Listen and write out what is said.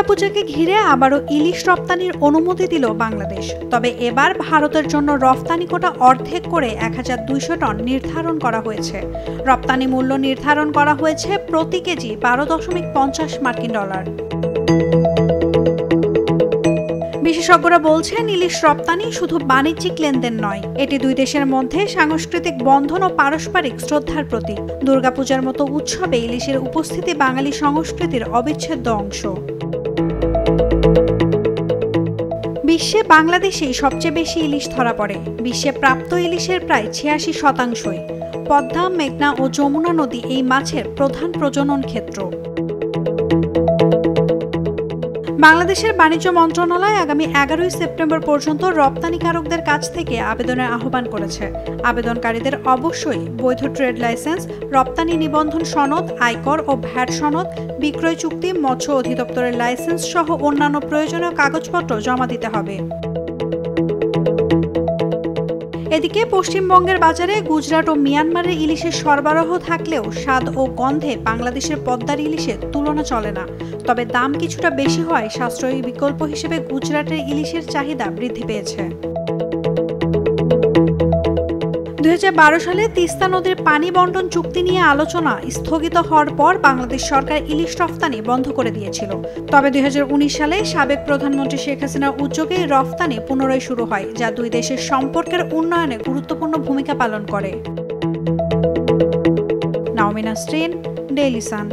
দুর্গাপূজাকে ঘিরে আবারও ইলিশ রপ্তানির অনুমতি দিল বাংলাদেশ। তবে এবার ভারতের জন্য রপ্তানি কোটা অর্ধেক করে ১,২০০ টন নির্ধারণ করা হয়েছে। রপ্তানি মূল্য নির্ধারণ করা হয়েছে প্রতি কেজি $১২.৫০ বিশেষজ্ঞরা বলছেন, ইলিশ রপ্তানি শুধু বাণিজ্যিক লেনদেন নয়, এটি দুই দেশের মধ্যে সাংস্কৃতিক বন্ধন ও পারস্পরিক শ্রদ্ধার প্রতীক। দুর্গাপূজার মতো উৎসবে ইলিশের উপস্থিতি বাঙালি সংস্কৃতির অবিচ্ছেদ্য অংশ। বিশ্বে বাংলাদেশেই সবচেয়ে বেশি ইলিশ ধরা পড়ে। বিশ্বে প্রাপ্ত ইলিশের প্রায় ৮৬%। পদ্মা, মেঘনা ও যমুনা নদী এই মাছের প্রধান প্রজনন ক্ষেত্র। বাংলাদেশের বাণিজ্য মন্ত্রণালয় আগামী ১১ সেপ্টেম্বর পর্যন্ত রপ্তানিকারকদের কাছ থেকে আবেদনের আহ্বান করেছে। আবেদনকারীদের অবশ্যই বৈধ ট্রেড লাইসেন্স, রপ্তানি নিবন্ধন সনদ, আয়কর ও ভ্যাট সনদ, বিক্রয় চুক্তি, মৎস্য অধিদপ্তরের লাইসেন্স সহ অন্যান্য প্রয়োজনীয় কাগজপত্র জমা দিতে হবে। এদিকে পশ্চিমবঙ্গের বাজারে গুজরাট ও মিয়ানমারের ইলিশের সরবরাহ থাকলেও স্বাদ ও গন্ধে বাংলাদেশের পদ্মার ইলিশের তুলনা চলে না। তবে দাম কিছুটা বেশি হয় সাশ্রয়ী বিকল্প হিসেবে গুজরাটের ইলিশের চাহিদা বৃদ্ধি পেয়েছে। ২০১২ সালে তিস্তা নদীর পানি বণ্টন চুক্তি নিয়ে আলোচনা স্থগিত হওয়ার পর বাংলাদেশ সরকার ইলিশ রফতানি বন্ধ করে দিয়েছিল। তবে ২০১৯ সালে সাবেক প্রধানমন্ত্রী শেখ হাসিনার উদ্যোগে রফতানি পুনরায় শুরু হয়, যা দুই দেশের সম্পর্কের উন্নয়নে গুরুত্বপূর্ণ ভূমিকা পালন করে। নাওমিন নাসরিন, ডেইলি সান।